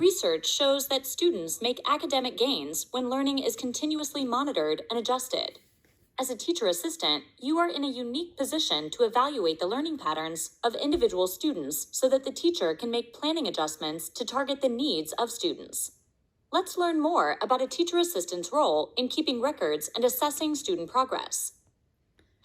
Research shows that students make academic gains when learning is continuously monitored and adjusted. As a teacher assistant, you are in a unique position to evaluate the learning patterns of individual students so that the teacher can make planning adjustments to target the needs of students. Let's learn more about a teacher assistant's role in keeping records and assessing student progress.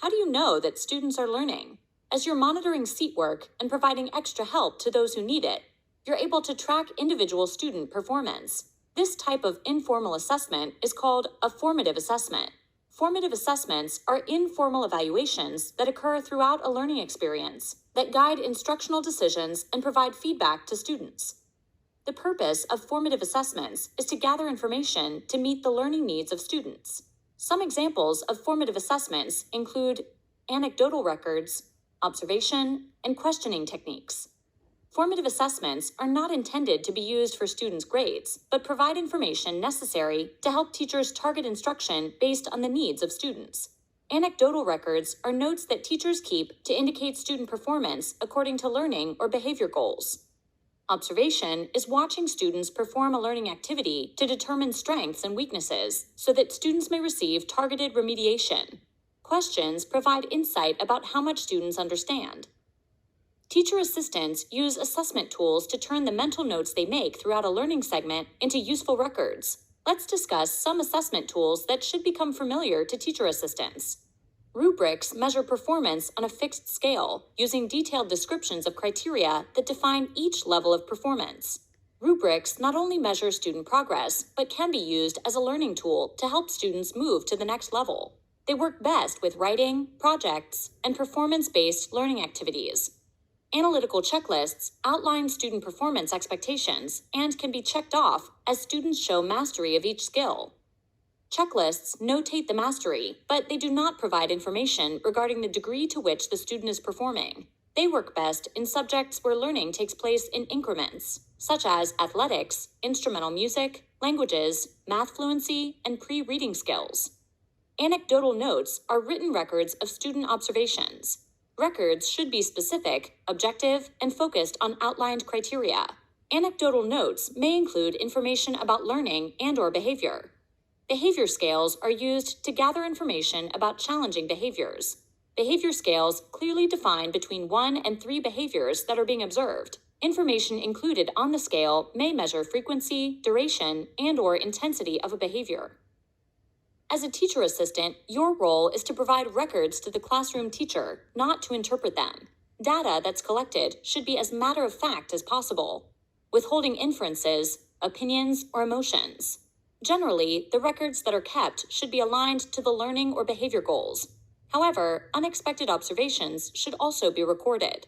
How do you know that students are learning? As you're monitoring seat work and providing extra help to those who need it, you're able to track individual student performance. This type of informal assessment is called a formative assessment. Formative assessments are informal evaluations that occur throughout a learning experience that guide instructional decisions and provide feedback to students. The purpose of formative assessments is to gather information to meet the learning needs of students. Some examples of formative assessments include anecdotal records, observation, and questioning techniques. Formative assessments are not intended to be used for students' grades, but provide information necessary to help teachers target instruction based on the needs of students. Anecdotal records are notes that teachers keep to indicate student performance according to learning or behavior goals. Observation is watching students perform a learning activity to determine strengths and weaknesses so that students may receive targeted remediation. Questions provide insight about how much students understand. Teacher assistants use assessment tools to turn the mental notes they make throughout a learning segment into useful records. Let's discuss some assessment tools that should become familiar to teacher assistants. Rubrics measure performance on a fixed scale, using detailed descriptions of criteria that define each level of performance. Rubrics not only measure student progress, but can be used as a learning tool to help students move to the next level. They work best with writing, projects, and performance-based learning activities. Analytical checklists outline student performance expectations and can be checked off as students show mastery of each skill. Checklists notate the mastery, but they do not provide information regarding the degree to which the student is performing. They work best in subjects where learning takes place in increments, such as athletics, instrumental music, languages, math fluency, and pre-reading skills. Anecdotal notes are written records of student observations. Records should be specific, objective, and focused on outlined criteria. Anecdotal notes may include information about learning and/or behavior. Behavior scales are used to gather information about challenging behaviors. Behavior scales clearly define between 1 and 3 behaviors that are being observed. Information included on the scale may measure frequency, duration, and/or intensity of a behavior. As a teacher assistant, your role is to provide records to the classroom teacher, not to interpret them. Data that's collected should be as matter of fact as possible, withholding inferences, opinions, or emotions. Generally, the records that are kept should be aligned to the learning or behavior goals. However, unexpected observations should also be recorded.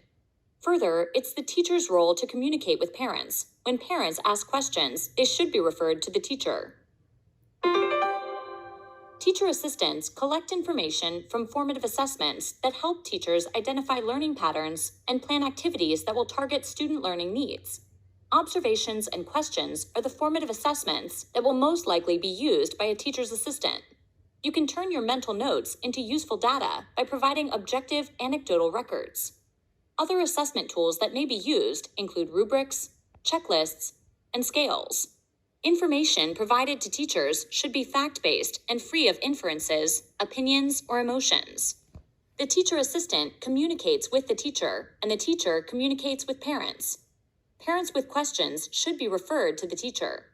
Further, it's the teacher's role to communicate with parents. When parents ask questions, they should be referred to the teacher. Teacher assistants collect information from formative assessments that help teachers identify learning patterns and plan activities that will target student learning needs. Observations and questions are the formative assessments that will most likely be used by a teacher's assistant. You can turn your mental notes into useful data by providing objective anecdotal records. Other assessment tools that may be used include rubrics, checklists, and scales. Information provided to teachers should be fact-based and free of inferences, opinions, or emotions. The teacher assistant communicates with the teacher, and the teacher communicates with parents. Parents with questions should be referred to the teacher.